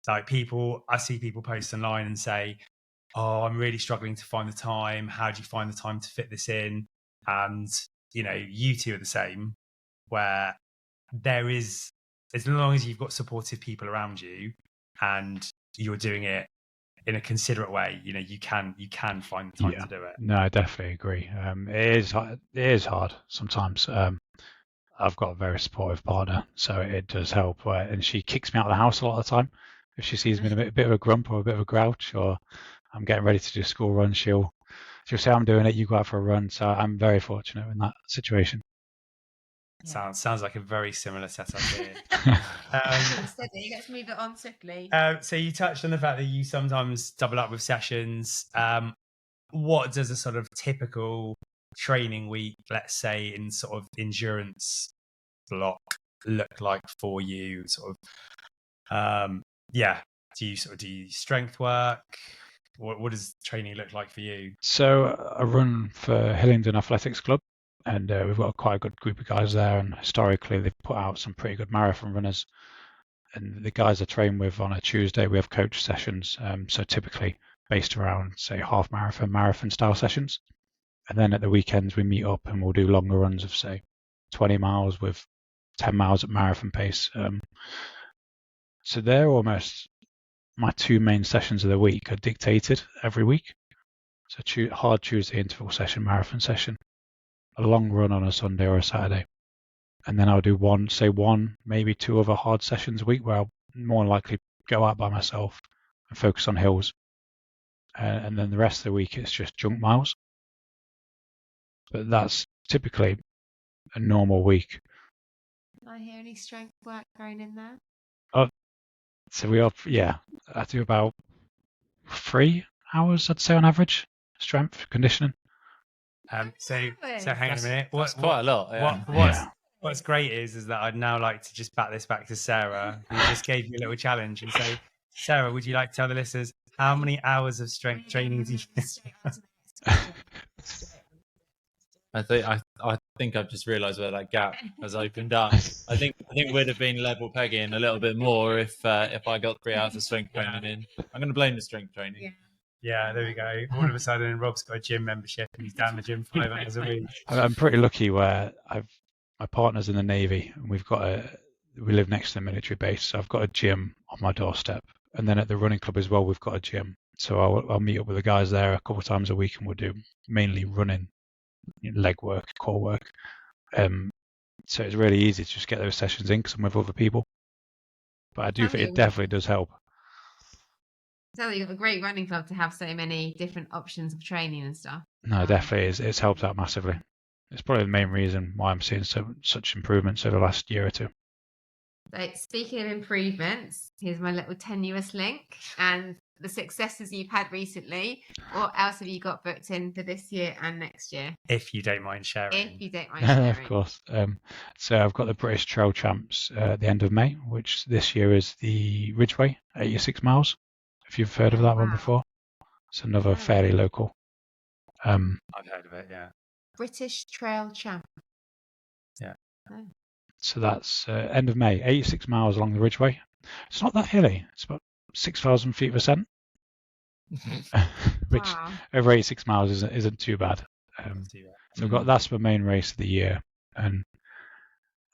like I see people post online and say, "Oh, I'm really struggling to find the time. How do you find the time to fit this in?" And you two are the same, where there is, as long as you've got supportive people around you and you're doing it in a considerate way, you can find the time to do it. No, I definitely agree. It is hard sometimes. I've got a very supportive partner, so it does help. And she kicks me out of the house a lot of the time. If she sees me in a bit of a grump or a bit of a grouch, or I'm getting ready to do a school run, she'll say, "I'm doing it, you go out for a run." So I'm very fortunate in that situation. Sounds like a very similar setup here. Steady, let's move it on swiftly. So you touched on the fact that you sometimes double up with sessions. What does a sort of typical training week, let's say in sort of endurance block, look like for you? Sort of, do you strength work? What does training look like for you? So I run for Hillingdon Athletics Club, and we've got quite a good group of guys there, and historically they've put out some pretty good marathon runners. And the guys I train with on a Tuesday, we have coach sessions, so typically based around, say, half marathon style sessions. And then at the weekends we meet up and we'll do longer runs of, say, 20 miles with 10 miles at marathon pace. So they're almost my 2 main sessions of the week are dictated every week. So hard Tuesday interval session, marathon session, a long run on a Sunday or a Saturday. And then I'll do one, maybe 2 other hard sessions a week where I'll more likely go out by myself and focus on hills. And then the rest of the week it's just junk miles. But that's typically a normal week. Can I hear any strength work going in there? So I do about 3 hours, I'd say, on average, strength conditioning. So hang on a minute. That's quite a lot. Yeah. What's great is that I'd now like to just bat this back to Sarah, who just gave me a little challenge, and say, Sarah, would you like to tell the listeners how many hours of strength training do you do? I think I've just realised where that gap has opened up. I think we'd have been level pegging a little bit more if I got 3 hours of strength training in. I'm going to blame the strength training. Yeah, there we go. All of a sudden, Rob's got a gym membership and he's down the gym 5 hours a week. I'm pretty lucky where my partner's in the Navy, and we live next to the military base, so I've got a gym on my doorstep. And then at the running club as well, we've got a gym. So I'll meet up with the guys there a couple of times a week, and we'll do mainly running, leg work, core work. So it's really easy to just get those sessions in because I'm with other people. But I do think it definitely does help. So you've got a great running club to have so many different options of training and stuff. No, it definitely is. It's helped out massively. It's probably the main reason why I'm seeing such improvements over the last year or 2. So speaking of improvements, here's my little tenuous link and the successes you've had recently. What else have you got booked in for this year and next year? If you don't mind sharing. Of course. So I've got the British Trail Champs at the end of May, which this year is the Ridgeway, 86 miles. If you've heard of that one before. It's another fairly local. I've heard of it, yeah. British Trail Champ. Yeah. Oh. So that's end of May, 86 miles along the Ridgeway. It's not that hilly. It's about 6,000 feet of ascent, which over 86 miles isn't too bad. So that's my main race of the year, and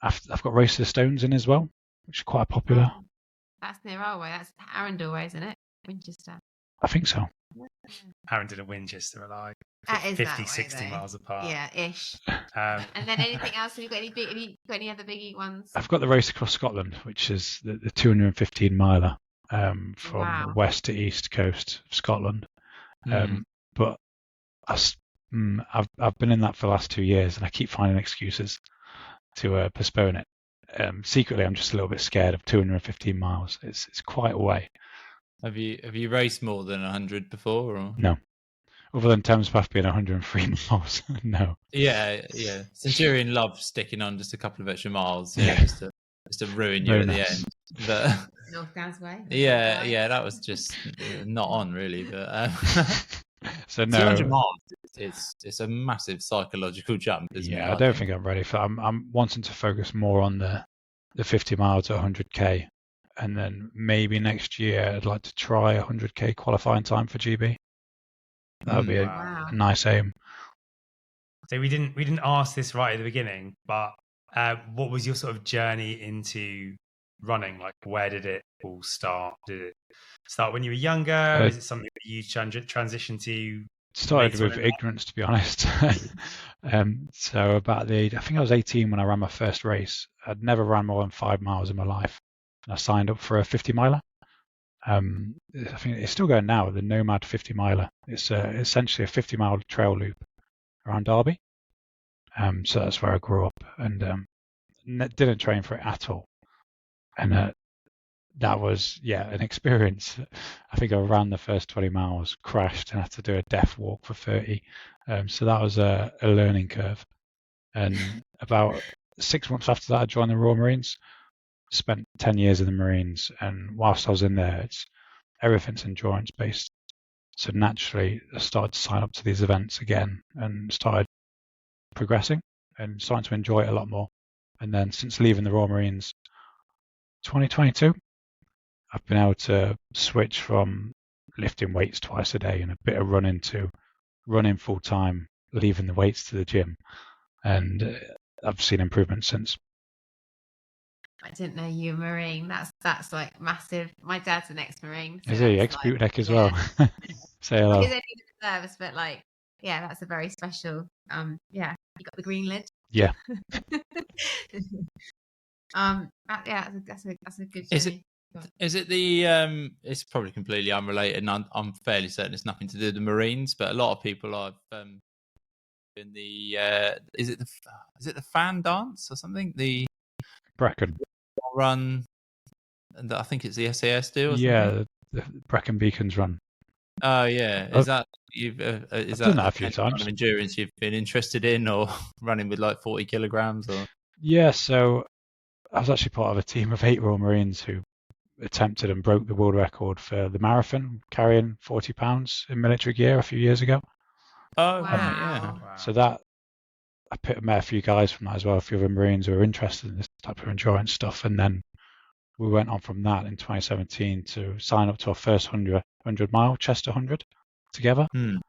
I've got Race of the Stones in as well, which is quite popular. That's near our way. That's Arundel way, isn't it? Winchester. I think so. Arundel and Winchester are like 50, 60 miles apart. Yeah, ish. And then anything else? Have you got any other biggie ones? I've got the Race Across Scotland, which is the 215 miler from west to east coast of Scotland. But I've been in that for the last 2 years, and I keep finding excuses to postpone it. secretly, I'm just a little bit scared of 215 miles. It's quite a way. Have you raced more than 100 before? Or? No. Other than Thames Path being 103 miles, no. Yeah. Centurion loves sticking on just a couple of extra miles, just to ruin you Very at nice. the end. But North Downs Way. yeah, that was just not on really. But So no, 200 miles, it's a massive psychological jump, isn't it? I don't think I'm ready for. I'm wanting to focus more on the 50 miles to 100k, and then maybe next year I'd like to try 100k qualifying time for GB. That would be a nice aim. So we didn't ask this right at the beginning, but what was your sort of journey into running? Like, where did it all start? Did it start when you were younger? Is it something that you transitioned to? Started with ignorance, to be honest. So about the age, I think I was 18 when I ran my first race. I'd never ran more than 5 miles in my life, and I signed up for a 50 miler. I think it's still going now, the Nomad 50 miler. It's essentially a 50-mile trail loop around Derby. So that's where I grew up, and didn't train for it at all. And that was an experience. I think I ran the first 20 miles, crashed, and had to do a death walk for 30. So that was a learning curve. And about 6 months after that, I joined the Royal Marines. Spent 10 years in the Marines, and whilst I was in there, everything's endurance based. So naturally, I started to sign up to these events again and started progressing and starting to enjoy it a lot more. And then since leaving the Royal Marines, 2022, I've been able to switch from lifting weights twice a day and a bit of running to running full time, leaving the weights to the gym, and I've seen improvement since. I didn't know you were Marine. That's like massive. My dad's an ex-Marine. So is he ex-boot deck as well? Say hello. He's only in the service, but that's a very special. You got the green lid. Yeah. That's a good journey. Is it the it's probably completely unrelated, and I'm fairly certain it's nothing to do with the Marines, but a lot of people I've in the is it the fan dance or something, the Brecon run, and I think it's the SAS do. Or the Brecon Beacons run. Oh yeah, is that is that a few times? Endurance you've been interested in, or running with like 40 kilograms, or? Yeah, so I was actually part of a team of 8 Royal Marines who attempted and broke the world record for the marathon, carrying 40 pounds in military gear a few years ago. Oh, wow. So that I met a few guys from that as well, a few other Marines who were interested in this type of endurance stuff, and then we went on from that in 2017 to sign up to our first 100-mile Chester 100 together. And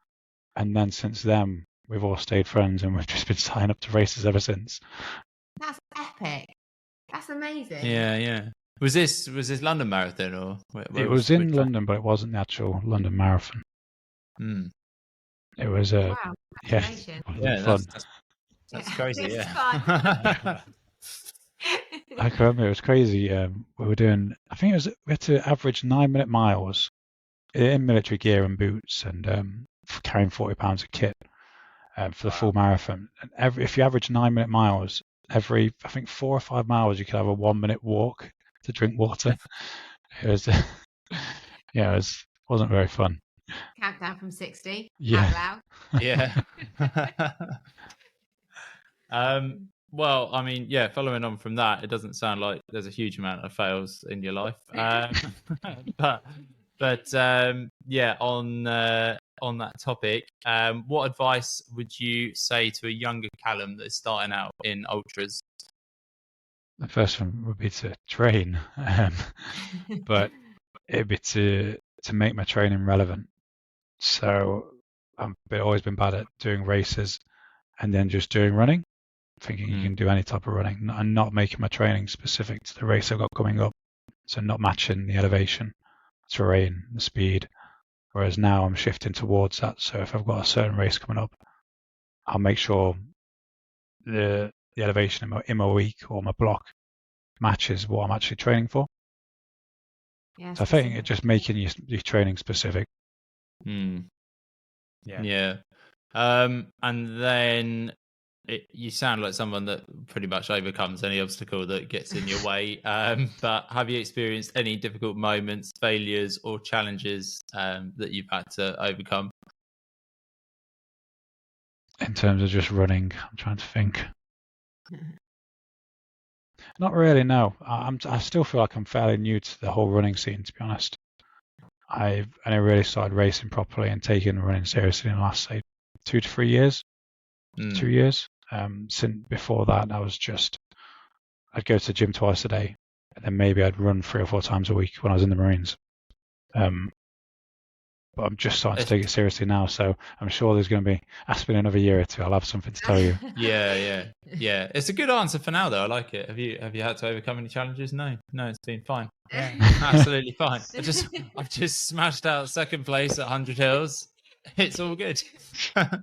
then since then, we've all stayed friends, and we've just been signing up to races ever since. That's epic. That's amazing. Yeah. Was this London Marathon, or it was in London, but it wasn't the actual London Marathon. It was wow. Fun. That's crazy. Yeah. I can remember it was crazy. We were doing. I think we had to average 9-minute miles in military gear and boots, and carrying 40 pounds of kit for the full marathon. And if you average 9-minute miles, every I think 4 or 5 miles, you could have a 1-minute walk to drink water. It was, it wasn't very fun. Countdown from 60. Yeah. Out loud. Yeah. Well, I mean, following on from that, it doesn't sound like there's a huge amount of fails in your life. But on that topic, what advice would you say to a younger Kallum that is starting out in ultras? The first one would be to train, but it'd be to make my training relevant. So I've always been bad at doing races and then just doing running, thinking you can do any type of running, and not making my training specific to the race I've got coming up. So not matching the elevation, terrain, the speed. Whereas now I'm shifting towards that. So if I've got a certain race coming up, I'll make sure the elevation in my week or my block matches what I'm actually training for. Yeah, so I think it's just making your training specific. Yeah. And then you sound like someone that pretty much overcomes any obstacle that gets in your way. But have you experienced any difficult moments, failures, or challenges that you've had to overcome? In terms of just running, I'm trying to think. Not really, no. I still feel like I'm fairly new to the whole running scene, to be honest. I only really started racing properly and taking running seriously in the last, say, 2 to 3 years. 2 years. Since before that, I'd go to the gym twice a day, and then maybe I'd run 3 or 4 times a week when I was in the Marines. But I'm just starting to take it seriously now, so I'm sure there's going to be, ask me in another year or two, I'll have something to tell you. Yeah. It's a good answer for now, though. I like it. Have you had to overcome any challenges? No, it's been fine. Yeah. Absolutely fine. I've just smashed out second place at 100 Hills. It's all good. I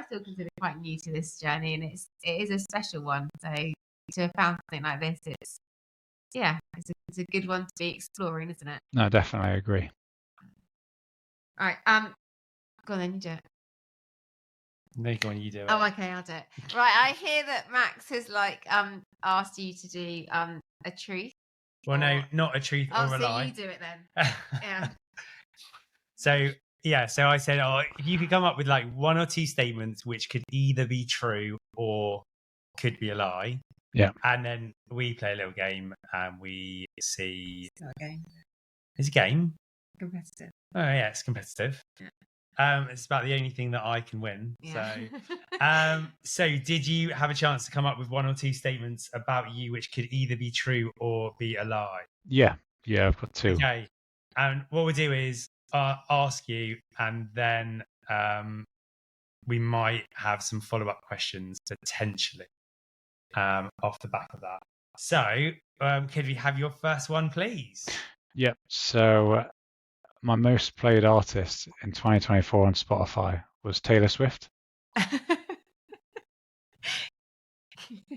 still consider quite new to this journey, and it is a special one. So to have found something like this, it's a good one to be exploring, isn't it? No, definitely, I agree. All right, go on then, you do it. No, go on, you do it. Oh, okay, I'll do it. Right, I hear that Max has asked you to do a truth. Well, no, not a truth or a lie. So you do it then. Yeah. So I said, if you could come up with like 1 or 2 statements which could either be true or could be a lie. Yeah. And then we play a little game and we see. It's not a game. It's a game. Competitive. Oh yeah, it's competitive. Yeah. It's about the only thing that I can win. Yeah. So did you have a chance to come up with 1 or 2 statements about you which could either be true or be a lie? Yeah, I've got 2. Okay. And what we'll do is ask you, and then we might have some follow-up questions potentially off the back of that. So could we have your first one, please? Yep. So my most played artist in 2024 on Spotify was Taylor Swift.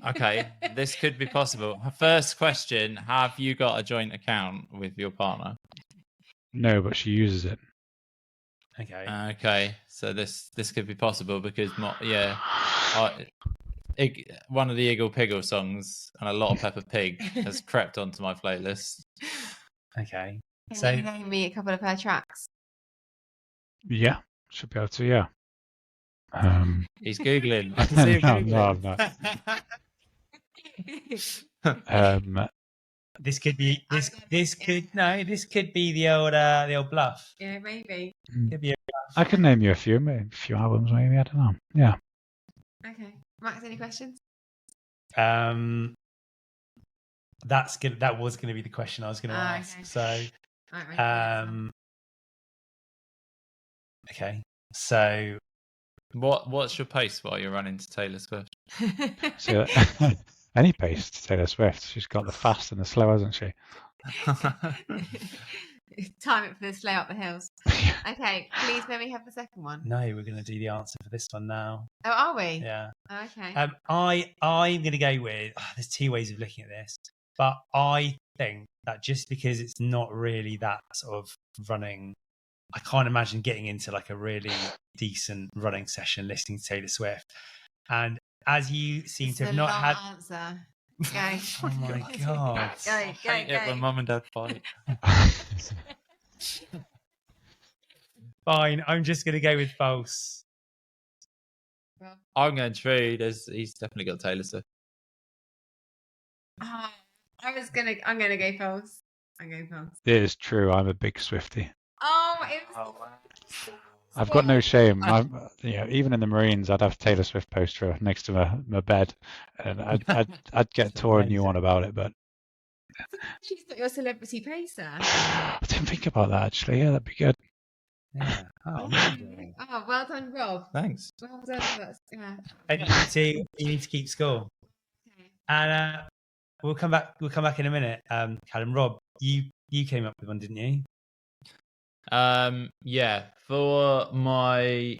Okay, this could be possible. First question: have you got a joint account with your partner? No, but she uses it. Okay. So this could be possible because one of the Iggle Piggle songs and a lot of Peppa Pig has crept onto my playlist. Okay. Can you name me a couple of her tracks? Yeah, should be able to. Yeah. He's googling. I can see him googling. No, I'm not. This could be this could be the old bluff. Yeah, maybe. Could be I can name you a few albums, maybe. I don't know. Yeah. Okay, Max, any questions? That's good. That was going to be the question I was going to ask. Okay. So, Right, okay. So, what's your pace while you're running to Taylor Swift? So, any pace to Taylor Swift. She's got the fast and the slow, hasn't she? Time it for the sleigh up the hills. Okay, please let me have the second one. no, we're going to do the answer for this one now. Oh, are we? Yeah. Oh, okay. I'm going to go with. There's 2 ways of looking at this, but I think that just because it's not really that sort of running, I can't imagine getting into like a really decent running session listening to Taylor Swift. And as you seem to have not had answer. Go. Oh my god. Go. When mum and dad fight. Fine, I'm just gonna go with false. I'm going true. He's definitely got Taylor Swift. I'm gonna go false. I'm going false. It is true. I'm a big Swiftie. Oh, it was. I've got no shame. Even in the Marines, I'd have Taylor Swift poster next to my bed, and I'd get tore a new one about it. But She's not your celebrity pacer. I didn't think about that actually. Yeah, that'd be good. Yeah. Oh, well done, Rob. Thanks. Well done. Yeah. You need to keep score. Okay. And we'll come back in a minute. Kallum, Rob, you came up with one, didn't you? Yeah, for my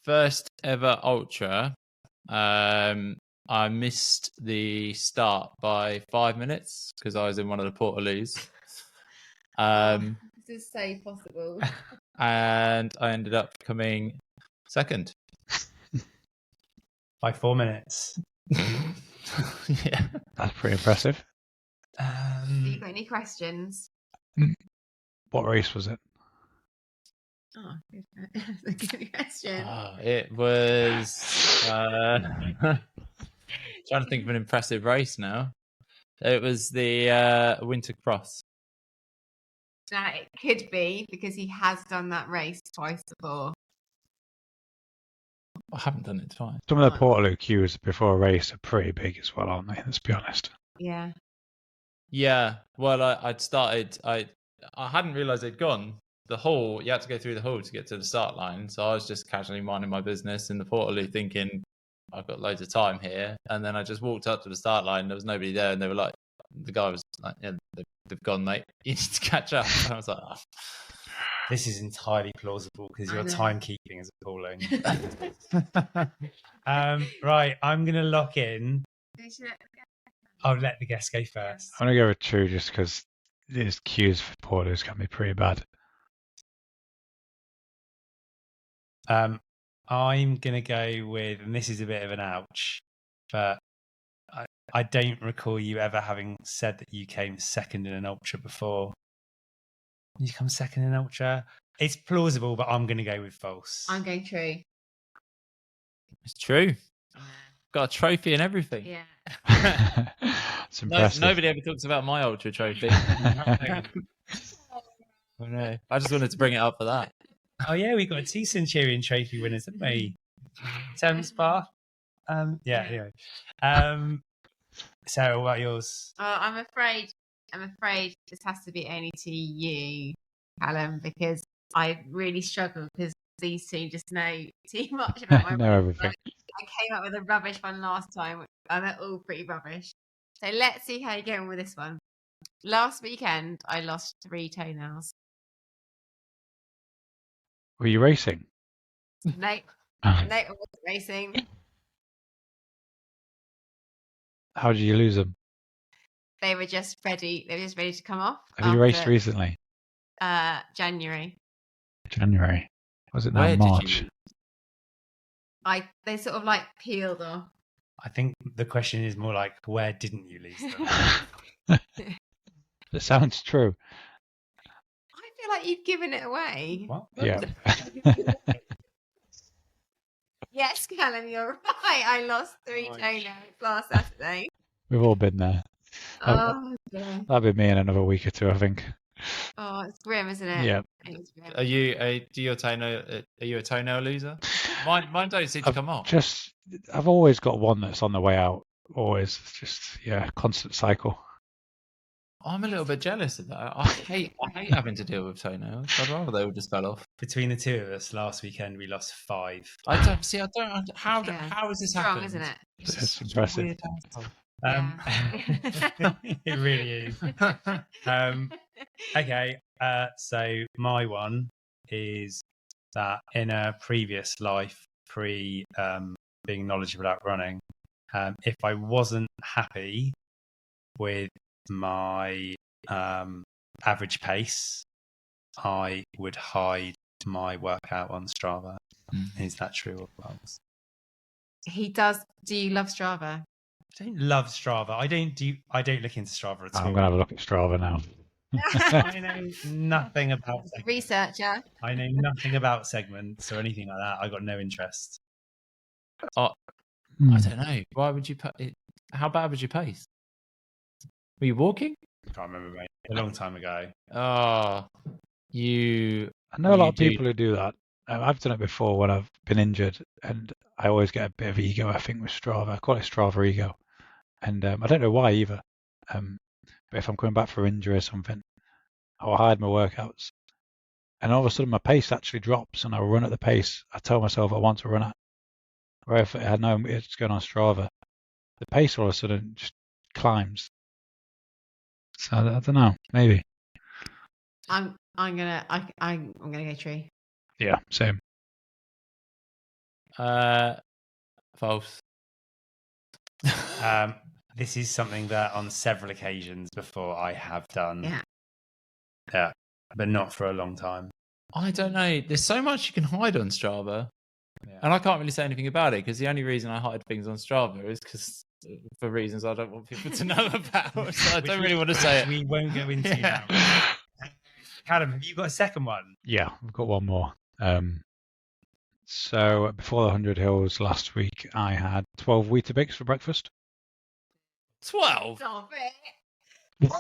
first ever ultra, I missed the start by 5 minutes because I was in one of the portaloos. This is so possible. And I ended up coming second. by 4 minutes. Yeah. That's pretty impressive. Have you got any questions? What race was it? Oh, that's a good question. It was trying to think of an impressive race now. It was the Winter Cross. Now, it could be because he has done that race twice before. I haven't done it twice. Some of the Portaloo queues before a race are pretty big as well, aren't they? Let's be honest. Yeah. Yeah. Well, I'd started. I hadn't realised they'd gone. The hall, you had to go through the hall to get to the start line. So I was just casually minding my business in the Portaloo thinking, I've got loads of time here. And then I just walked up to the start line. There was nobody there. And they were like, the guy was like, yeah, they've gone, mate. You need to catch up. And I was like, oh. This is entirely plausible because your timekeeping is appalling. Right, I'm going to lock in. I'll let the guests go first. I'm going to go with true just because these queues for Portaloos can be pretty bad. I'm going to go with, and this is a bit of an ouch, but I don't recall you ever having said that you came second in an ultra before. You come second in an ultra? It's plausible, but I'm going to go with false. I'm going true. It's true. Got a trophy and everything. Yeah. It's impressive. Nobody ever talks about my ultra trophy. I know. I just wanted to bring it up for that. Oh yeah, we got 2 Centurion trophy winners, haven't we? Thames Bar. Anyway. So what about yours? I'm afraid this has to be only to you, Callum, because I really struggle because these two just know too much about my know everything. I came up with a rubbish one last time, and they're all pretty rubbish. So let's see how you get on with this one. Last weekend, I lost 3 toenails. Were you racing? No, I wasn't racing. How did you lose them? They were just ready. They were just ready to come off. Have you raced recently? January. January. Was it now Where March? did you... They sort of like peeled off. I think the question is more like, where didn't you lose them? That sounds true. I feel like you've given it away. What? Yeah. Yes, Callum, you're right. I lost 3 toenails last Saturday. We've all been there. Oh, dear. That'll be me in another week or two, I think. Oh, it's grim, isn't it? Yeah. It's grim. Are you a toenail loser? Mine don't seem to come off. I've always got one that's on the way out. Always. Just, constant cycle. I'm a little bit jealous of that. I hate having to deal with toenails. I'd rather they all just fell off. Between the two of us, last weekend we lost 5. I don't see. How has this Strong, happened? isn't it? It's impressive. It really is. Okay, so my one is that in a previous life, being knowledgeable about running, if I wasn't happy with my average pace, I would hide my workout on Strava. Is that true or false? He does. Do you love Strava? I don't love Strava. I don't look into Strava at all. I'm gonna have a look at Strava now. I know nothing about segments. Researcher. I know nothing about segments or anything like that. I got no interest. I don't know. Why would you? How bad was your pace? Were you walking? I can't remember, mate. A long time ago. Oh, I know a lot of people who do that. I've done it before when I've been injured, and I always get a bit of ego, I think, with Strava. I call it Strava ego. And I don't know why either. But if I'm coming back for injury or something, I'll hide my workouts. And all of a sudden my pace actually drops and I'll run at the pace I tell myself I want to run at. Where if I know it's going on Strava, the pace all of a sudden just climbs. So I don't know, maybe. I'm gonna go true. Yeah, same. False. This is something that on several occasions before I have done. Yeah, but not for a long time. I don't know. There's so much you can hide on Strava. Yeah. And I can't really say anything about it because the only reason I hide things on Strava is because for reasons I don't want people to know about. So I don't really want to say it. We won't go into Yeah. now. Callum, have you got a second one? Yeah, I've got one more. So before the 100 Hills last week, I had 12 Weetabix for breakfast. 12? Stop it.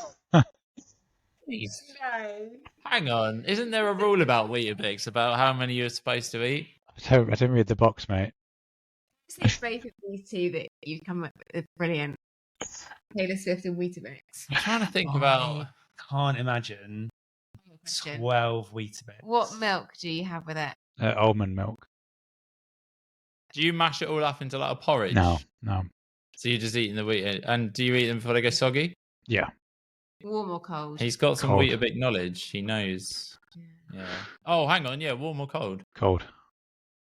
Jeez. No. Hang on. Isn't there a rule about Weetabix about how many you're supposed to eat? I didn't read the box, mate. It's both of these two that you've come up with brilliant. Taylor Swift and Weetabix. I'm trying to think about. Can't imagine 12 Weetabix. What milk do you have with it? Almond milk. Do you mash it all up into like a porridge? No. So you're just eating the wheat. And do you eat them before they go soggy? Yeah. Warm or cold? He's got some Cold. Weetabix knowledge. He knows. Yeah. Oh, hang on. Yeah, warm or cold? Cold.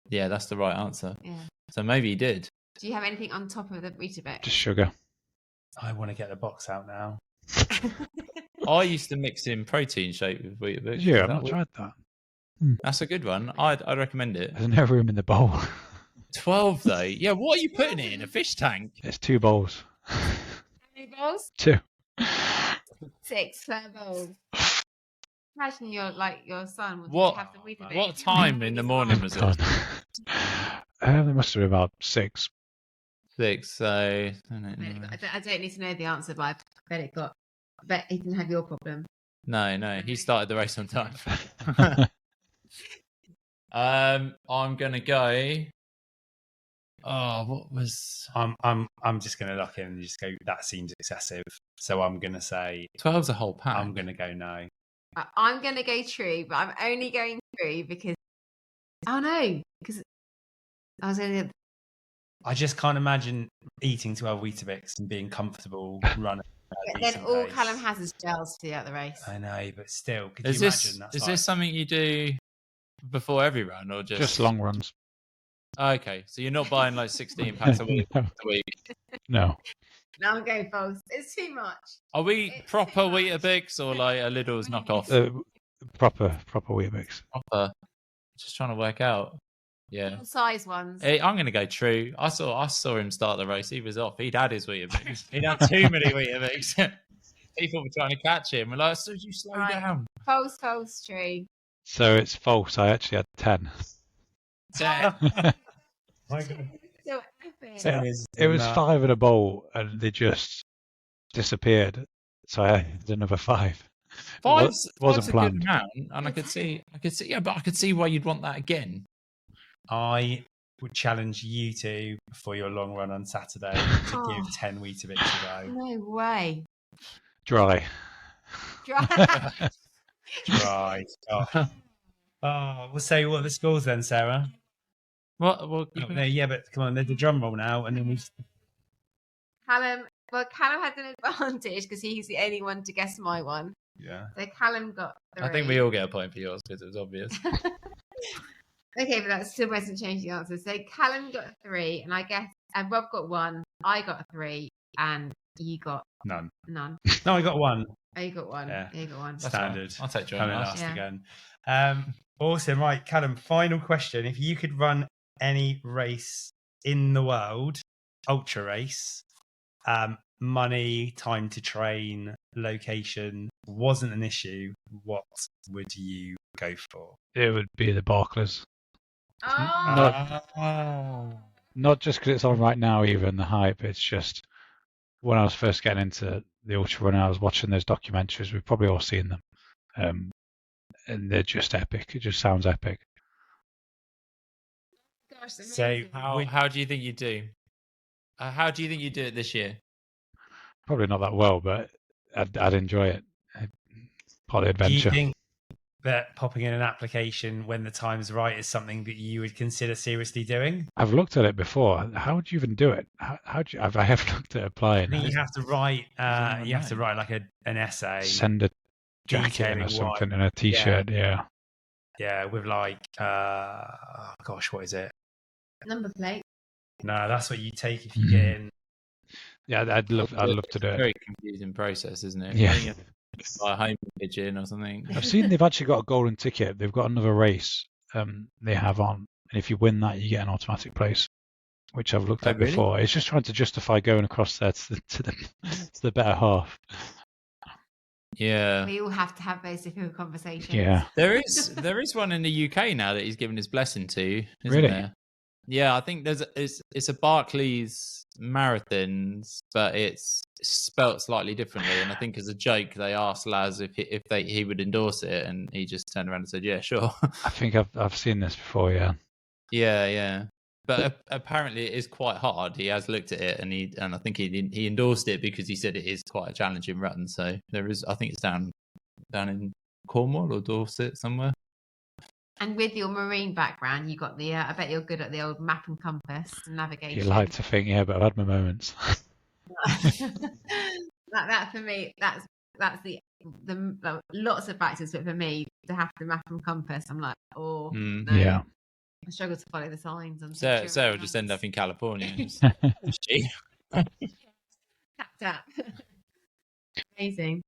Yeah, that's the right answer. Yeah. So maybe he did. Do you have anything on top of the Weetabix? Just sugar. I want to get the box out now. I used to mix in protein shake with Weetabix. Yeah, Is I've that not what- tried that. That's a good one. I'd recommend it. There's no room in the bowl. 12 though. Yeah, what are you putting it in? A fish tank? It's 2 bowls. How many bowls? 2. 6 per bowl. Imagine your son would What- have the Weetabix. What time in the morning was God. it? There must have been about 6. 6. So I don't need to know the answer, but I bet he didn't have your problem. no. He started the race on time. I'm gonna go. Oh, what was I'm just gonna lock in and just go, that seems excessive. So I'm gonna say 12's a whole pack? I'm gonna go no. I'm going to go true, but I'm only going true because... Oh, no. Because I was going to... I just can't imagine eating 12 Weetabix and being comfortable running. at a Then decent all pace. Callum has is gels throughout the race. I know, but still, could Is you this imagine? That's is like, this something you do before every run or Just long runs. Okay, so you're not buying like 16 packs a week. No. Now I'm going false. It's too much. Are we It's proper too much. Weetabix or like a Lidl's knockoff? Proper Weetabix. Proper. Just trying to work out. Yeah. Little size ones. Hey, I'm going to go true. I saw him start the race. He was off. He'd had his Weetabix. He'd had too many Weetabix. People were trying to catch him. We're like, so you slow Right. down. False, true. So it's false. I actually had 10. my God. So epic. Ten is It was not- 5 in a bowl and they just disappeared. So I had another 5. Five's wasn't a planned. good amount, and I could see, yeah, but I could see why you'd want that again. I would challenge you two for your long run on Saturday to Oh. give 10 Weetabix a go. No way. Dry. Dry. Right. Oh, we'll say what are the scores then, Sarah. Well, Oh, no, yeah, but come on, there's a drum roll now, and then we. Callum had an advantage because he's the only one to guess my one. Yeah. So Callum got 3. I think we all get a point for yours because it was obvious. Okay, but that still doesn't change the answer. So Callum got 3, and Rob got 1. I got 3, and you got None. none. No, I got 1. Oh, you got 1. Yeah. You got 1. That's Standard. fine. I'll take joy Coming in that. last Yeah. again. Awesome. Right, Callum, final question. If you could run any race in the world, ultra race, money, time to train, location wasn't an issue, what would you go for? It would be the Barkleys. Oh, Not just because it's on right now, even the hype. It's just when I was first getting into the ultra running, I was watching those documentaries. We've probably all seen them. And they're just epic. It just sounds epic. gosh. So, amazing. How do you think you do? How do you think you do it this year? Probably not that well, but I'd enjoy it. Part of the Do you adventure. think that popping in an application when the time's right is something that you would consider seriously doing? I've looked at it before. How would you even do it? How do you, I have looked at I applying. think you have to write. don't You have to know. write like an essay. Send a jacket in detailing or why. something and a t-shirt. Yeah. Yeah, with like, oh gosh, what is it? Number plate. No, that's what you take if you get in. Yeah, I'd love to do it. Very confusing process, isn't it? Yeah. I think you have to buy a home pigeon or something. I've seen they've actually got a golden ticket. They've got another race they have on and if you win that, you get an automatic place, which I've looked Oh, at really? before. It's just trying to justify going across there to the better half. Yeah. We all have to have those difficult conversations. Yeah. There is one in the UK now that he's given his blessing to, isn't Really? there? Yeah, I think it's a Barkley's Marathons, but it's spelt slightly differently. And I think as a joke, they asked Laz if he would endorse it, and he just turned around and said, "Yeah, sure." I think I've seen this before. Yeah. Yeah. But apparently it is quite hard. He has looked at it, and I think he endorsed it because he said it is quite a challenging run. So there is, I think it's down in Cornwall or Dorset somewhere. And with your marine background, you got the. I bet you're good at the old map and compass and navigation. You like to think, yeah, but I've had my moments. that for me, that's the lots of factors, but for me to have the map and compass, I'm like, oh no. Yeah. I struggle to follow the signs. Sarah will just end up in California. Tap. Amazing.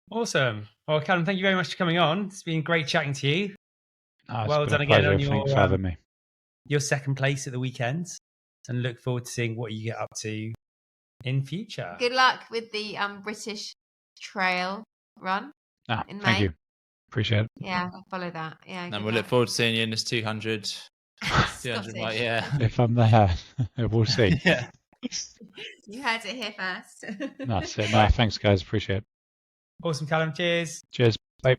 Awesome. Well, Kallum, thank you very much for coming on. It's been great chatting to you. Oh, Well it's done been a again on pleasure. Thanks for having me. your second place at the weekend, and look forward to seeing what you get up to in future. Good luck with the British Trail run in May. Thank you. Appreciate it. Yeah, I'll follow that. Yeah. And good we'll luck. look forward to seeing you in this 200 Scottish. mile, yeah. If I'm there, we'll see. Yeah. You heard it here first. That's it. No, thanks, guys. Appreciate it. Awesome, Kallum. Cheers. Cheers. Bye.